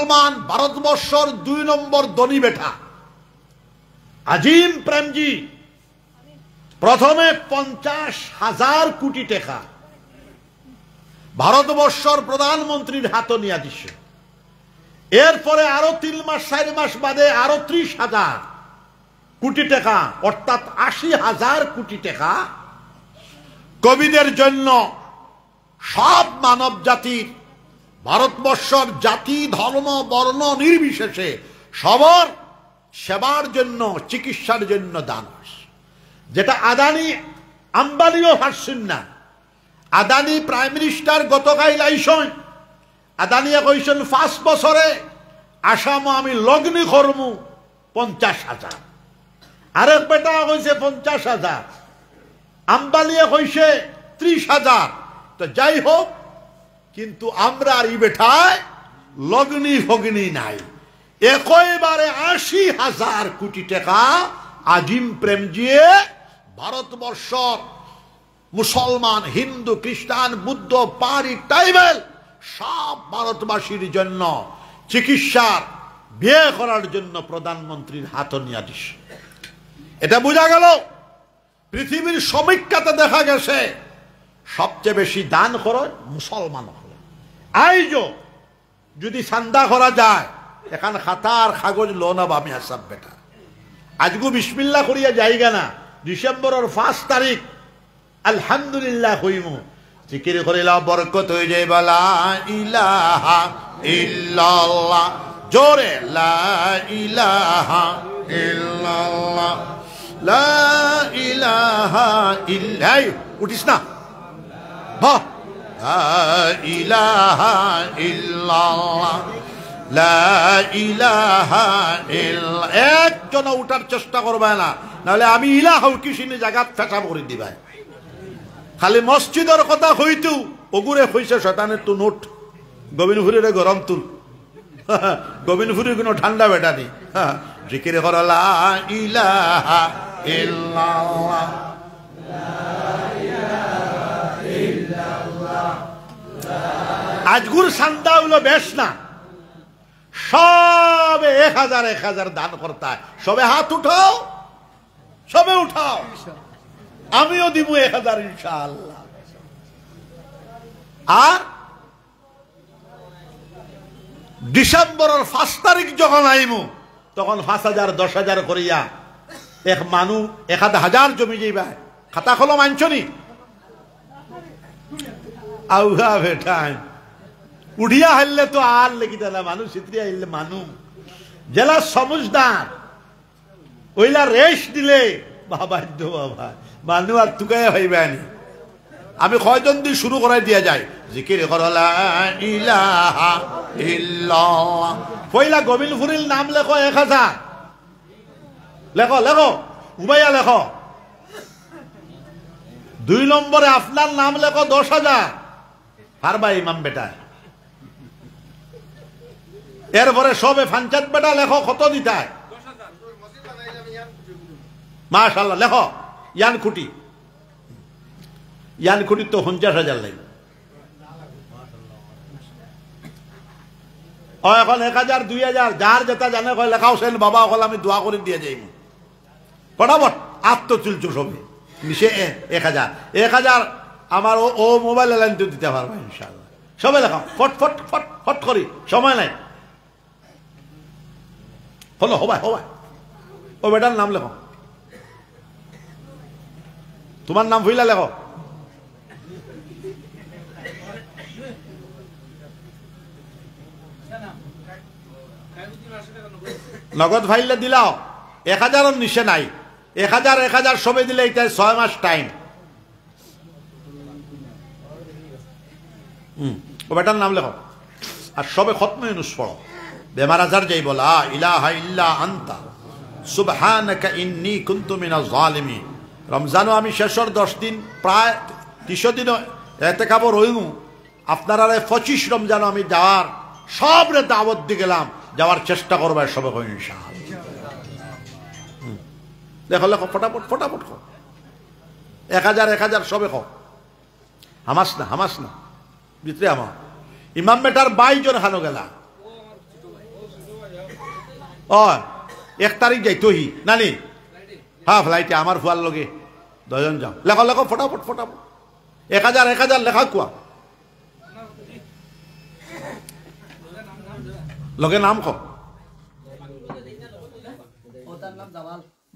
মুসলমান ভারতবর্ষর 2 নম্বর ধনী বেটা আজিম প্রেমজি প্রথমে 50,000 কোটি টাকা ভারতবর্ষর প্রধানমন্ত্রীর হাতে নিয়ে দিছে। এরপরে আরো 3 মাস 4 মাস বাদে আরো 30,000 কোটি টাকা অর্থাৎ 80,000 কোটি টাকা কবিদের জন্য সব মানব জাতির ভারতবর্ষর জাতি ধর্ম বর্ণ নির্বিশেষে সবার সেবার জন্য চিকিৎসার জন্য দান, যেটা আদানি আম্বানিও হাসছেন না। আদানি প্রাইম মিনিস্টার গতকাল আইসন, আদানি কইছেন 5 বছরে আসাম আমি লগ্নি করমু 50,000, আরেক বেটা কইছে 50,000, আম্বানিয়ে কইছে 30,000। তো যাই হোক, কিন্তু আমরা আর ই বেঠায় লগ্নি ফগ্নি নাই। একইবারে 80,000 কোটি টাকা আজিম প্রেমজিয়ে ভারতবর্ষ মুসলমান হিন্দু খ্রিস্টান বুদ্ধ পাহাড়ি ট্রাইবেল সব ভারতবাসীর জন্য চিকিৎসার বিয়ে করার জন্য প্রধানমন্ত্রীর হাতে নিয়ে দিছে। এটা বোঝা গেল পৃথিবীর সমীক্ষাতে দেখা গেছে সবচেয়ে বেশি দান করে মুসলমান হলো। আইজো যদি চান্দা করা যায় এখান খাতা আর কাগজ লোনা আমি আসাব বেটা আজগু বিসমিল্লাহ করিয়া যাইগা না, ডিসেম্বরের 5 তারিখ আলহামদুলিল্লাহ কইমু, জিকির করিলা বরকত হয়ে যায়। লা ইলাহা ইল্লাল্লাহ, জোরে লা ইলাহা ইল্লাল্লাহ, লা ইলাহা ইল্লাহ। উঠিস না, বাহ, লা ইলাহা ইল্লাল্লাহ, লা ইলাহা ইল্লাল্লাহ। একজন উঠার চেষ্টা করবে না, নাহলে আমি ইলাহ কিসিনি জায়গা ফেসাব করে দিবাই। খালি মসজিদের কথা হইতু ওগুরে হইছে শয়তানের তু নোট, গোবিন্দপুরের গরম তুল, গোবিন্দপুরের কোনো ঠান্ডা বেটা নেই। জিকির কর লা ইলাহা ইল্লাল্লাহ, আজগুর সান্দা হইল বেশ না, সবে 1000 দান করতে হয়। সবে হাত উঠাও, সবে উঠাও, আমিও দিব 1000 ইনশাআল্লাহ। আর ডিসেম্বরের 5 তারিখ যখন আইমু তখন 5,000 10,000 করিয়া এক মানুষ 1,000 জমি যাইবা। খাতা কলম আনছনি আউহা বেটাই উঠিয়া হারলে তো আর লেগি দিলা মানুষ চিত্রিয়া হারলে মানুষ জেলা সমুজদার ওইলা রেশ দিলে বাবা বাবা মানুষ আর তুকাই ভাইবানি। আমি কয়জন দিয়ে শুরু করাই দিয়া যায় জিকির করলা ইলাহা ইল্লাল্লাহ। পয়লা গোবিন্দপুরের নাম লেখো 1000, লেখো লেখো উবাইয়া লেখো। 2 নম্বরে আপনার নাম লেখো 10,000, পারবা ইমাম বেটা। এরপরে সবে ফাঞ্চাত বেটা লেখো কত দিতায়, মাশাআল্লাহ লেখো ইয়ান খুঁটি, ইয়ান খুঁটি তো 50,000 লাগবে। এখন 1000 2000 যার যেটা জানে কয় লেখাও সেন বাবা হল আমি দোয়া করে দিয়ে যাইব ফটাফট আত্ম চুলছো সবে মিশে 1000 আমার ও মোবাইল লাইন তো দিতে পারবো ইনশাআল্লাহ। সবে লেখাও ফট ফট ফট ফট করি, সময় নাই। হলো হবাই হবাই ও বেটার নাম লেখো, তোমার নাম ভুইলা লেখো। নগদ ফাইলে দিলাও 1000 নিচে নাই, 1000 সবে দিলে এটা 6 মাস টাইম। ও বেটার নাম লেখো আর সবে খতমে ইউনুস পড়ো। বেমার আজার যাইব লা ইলাহা ইল্লা আনতা সুবহানাকা ইন্নী কুনতু মিনাজ জালিমিন। রমজানও আমি শেষের 10 দিন প্রায় 30 দিন এতেকাব রইমু। আপনারা 25 রমজানও আমি যাওয়ার সবরে দাওয়াত দিয়ে গেলাম, যাওয়ার চেষ্টা করবো সবে ইনশাআল্লাহ। দেখো লেখো ফটাফট ফটাফট খো 1000 সবে খো। হামাস না ভিতরে আমার ইমাম বেটার 22 জন খানো গেলা ও 1 তারিখ যাইতহি নানি হ্যাঁ ফ্লাইটে আমার ফুয়ার লগে 10 জন যাও লেখো লেখো ফটাফট ফটাফট 1000 লেখা কুয়া লগে নাম ক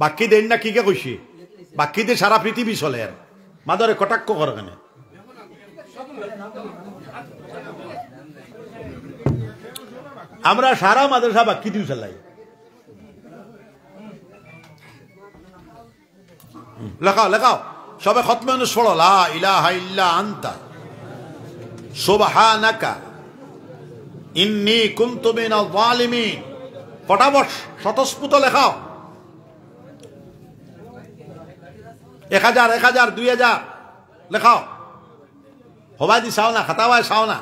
বাকি দেন না কি কে কইছি বাকি দে সারা পৃথিবী চলে আর মাদরে কটাক্ষ কর কেন আমরা সারা মাদ্রাসা বাকি দিও চালাই লেখাও লেখাও সবে খতমে অনুস পড়ো লা ইলাহা ইল্লা আনতা সুবহানাকা ইন্নী কুনতু মিনাল যালিমিন ফটাফট স্বতঃস্ফূর্ত লেখাও 1000 2000 লেখাও হবাই দি চাও না খাতাবাই চাও না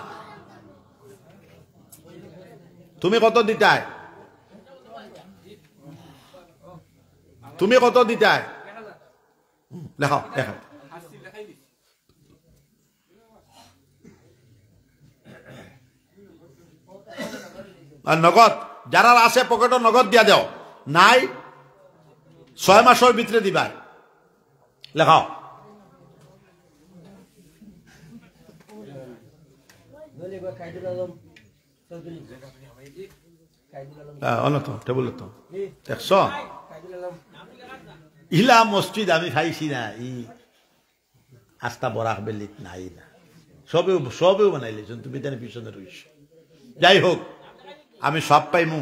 তুমি কত দিতাই তুমি কত দিতাই লেখাও লেখাও আর নগদ যারা আছে পকেটে নগদ দিয়া দাও নাই 6 মাসের ভিতরে দিবা লেখাও অনত টেবুল তো 100 ইলা মসজিদ আমি খাইছি না ই আস্তা বরাক বেলিত নাই না সবেও বানাইলে তুমি তার পিছনে রইছ যাই হোক আমি সব পাইমু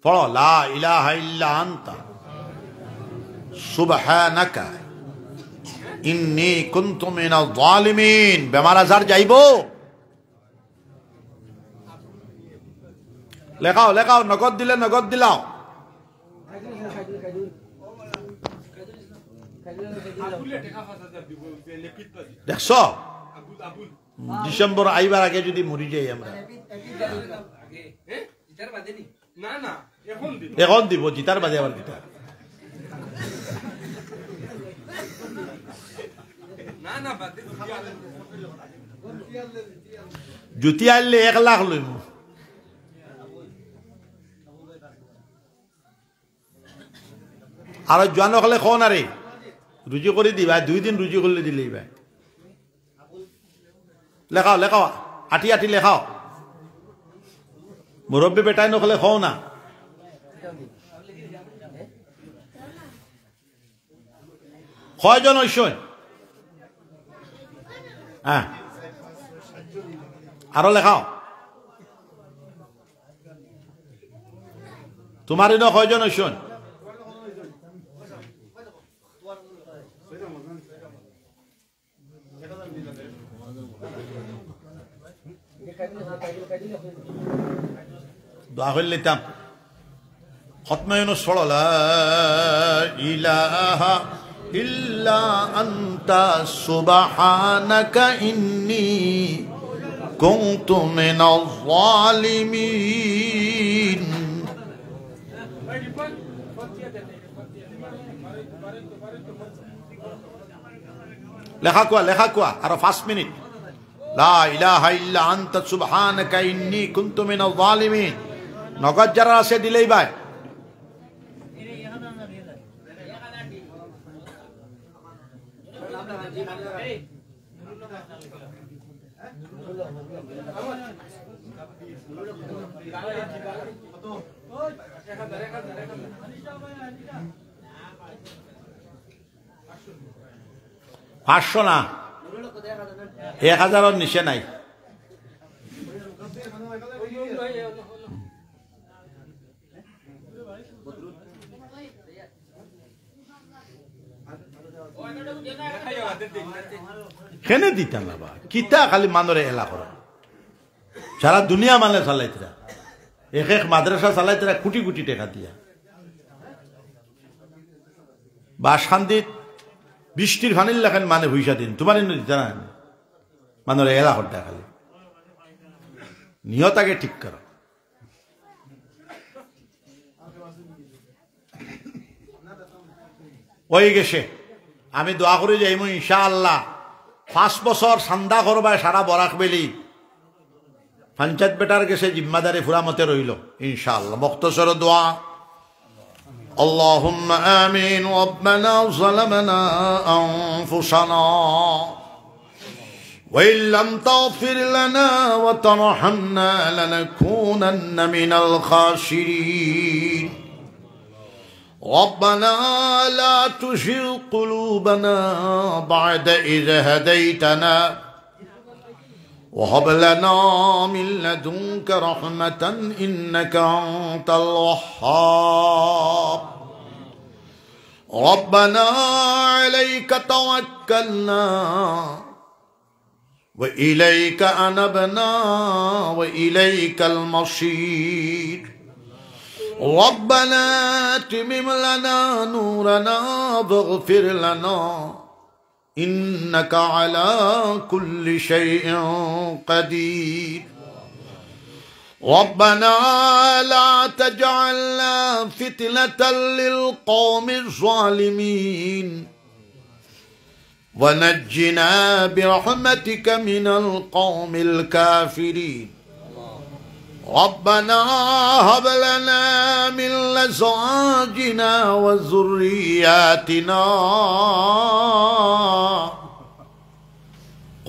পড়ো লা ইলাহা ইল্লা আনতা সুবহানাকা ইন্নী কুনতু মিনাল যালিমিন বেমার আজার যাইবো লেখাও লেখাও নগদ দিলে নগদ দিলাও দেখছ ডিসেম্বর আইবার আগে যদি মরি যাই আমরা এখন দিব জিতার বাদে আবার দিতা জুতি আনলে 1 লাখ লইম আর জোয়ান হলে খন আরে রুজি করে দিবা 2 দিন রুজি করলে দিলেই ভাই লেখাও লেখাও আটি আটি লেখাও মুরব্বী বেটাই নকলে খাও না কয়জন হইছেন হ্যাঁ আরো লেখাও তোমার ইনো কয়জন হইছেন দোয়া করে নিতাম খতমে ইউনূস পড়ো লা ইলাহা ইল্লা আনতা সুবহানাকা ইন্নী কুনতু মিনাল যালিমিন লেখা কোয়া আর 5 মিনিট লা ইলাহা ইল্লা আনতা সুবহানাকা ইন্নী কুনতু মিনাল যালিমিন নগদ যারা আছে দিলেই ভাই পাঁচশো না 1000 নিচে নাই কেনে দিতাম না বা কিতা খালি মানুরে এলা করা সারা দুনিয়া মানে চালাইতরা এক মাদ্রাসা চালাইতরা কোটি কোটি টাকা দিয়া বা শান্তিত বৃষ্টির ফানির লেখেন মানে পয়সা দিন তোমার দিতা না মানুরে এলা করতে খালি নিয়তাকে ঠিক করো ওই গেছে আমি দোয়া করে যাইমু ইনশাআল্লাহ 5 বছর সান্দা করবা সারা বরাক বেলি পঞ্চায়েত বেটার গেছে জিম্মাদারি ফুরামতে রইল ইনশাআল্লাহ। মুখতসর দোয়া। اللهم آمين. ربنا ظلمنا أنفسنا وإن لم تغفر لنا وترحمنا لنكونن من الخاسرين. ربنا لا تزغ قلوبنا بعد إذ هديتنا وهب لنا من لدنك رحمة إنك أنت الوهاب. ربنا عليك توكلنا وإليك أنبنا وإليك المصير. ربنا أتمم لنا نورنا واغفر لنا إنك على كل شيء قدير. ربنا لا تجعلنا فتنة للقوم الظالمين ونجنا برحمتك من القوم الكافرين. ربنا هب لنا من أزواجنا وذرياتنا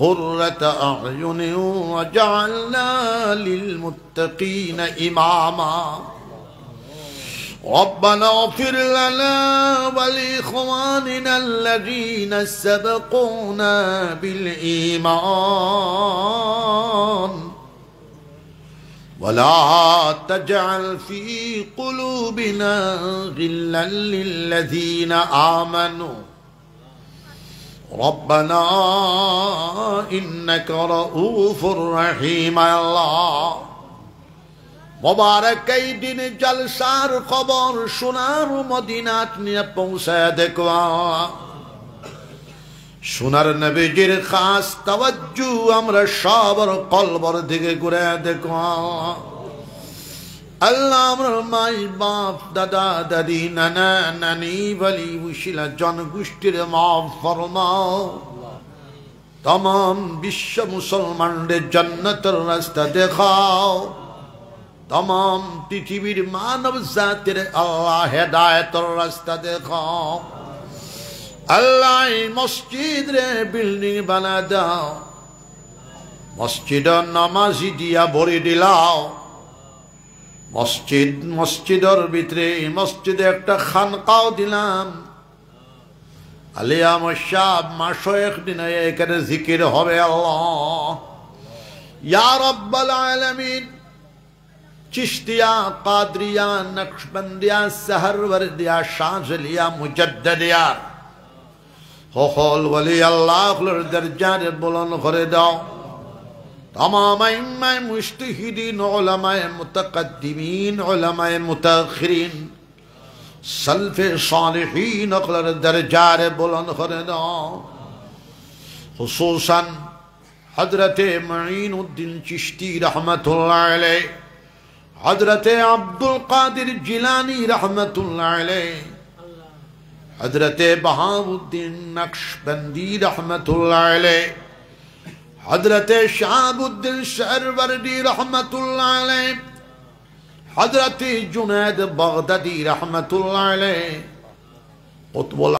قرة أعين وجعلنا للمتقين إماما. ربنا اغفر لنا ولإخواننا الذين سبقونا بالإيمان ولا تجعل في قلوبنا غلا للذين آمنوا ربنا إنك رؤوف رحيم. الله মুবারক এই দিন জলসার খবর সোনার মদিনাত নিয়ে পৌঁছায় দেখবা। সোনার নবীজির খাস তাওয়াজ্জু আমরা সবার কলবর দিকে ঘুরে দেখবা। আল্লাহ আমার মাই বাপ দাদা দাদি নানা নানি বলি উশিলা জনগোষ্ঠীর মাফ ফরমাও। तमाम বিশ্ব মুসলমানদের জান্নাতের রাস্তা দেখাও। तमाम পৃথিবীর মানব জাতির আল্লাহ হেদায়েতের রাস্তা দেখাও। আল্লাহ মসজিদ রে বিল্ডিং বানা দাও, মসজিদ নামাজি দিয়া ভরে দিলাও। মসজিদের ভিতরে মসজিদে একটা খানকাও দিলাম। আলিয়া মশাব মাসো একদিন এখানে জিকির হবে। আল্লাহ ইয়া রব্বাল আলামিন চিশতিয়া কাদরিয়া নকশবন্দিয়া সাহরওয়ার্দিয়া শাহজলিয়া মুজাদ্দিদিয়া হল ওলি আল্লাহর দরজারে বুলন্দ করে দাও। तमाम इमाम मुज्तहिदीन उलमाए मुतक़द्दिमीन उलमाए मुतअख़िरीन सल्फ़े सालिहीन अक़लर दरजारे बुलंद करे दो। खुसूसन हज़रते मईनुद्दीन चिश्ती रहमतुल्लाह अलैह, हज़रते अब्दुल क़ादिर जिलानी रहमतुल्लाह अलैह, हज़रते बहाउद्दीन नक्शबंदी रहमतुल्लाह अलैह, हज़रत शहाबुद्दीन सहरवर्दी रहमतुल्लाह अलैह, हज़रत जुनैद बगदादी रहमतुल्लाह अलैह, कुतुबुल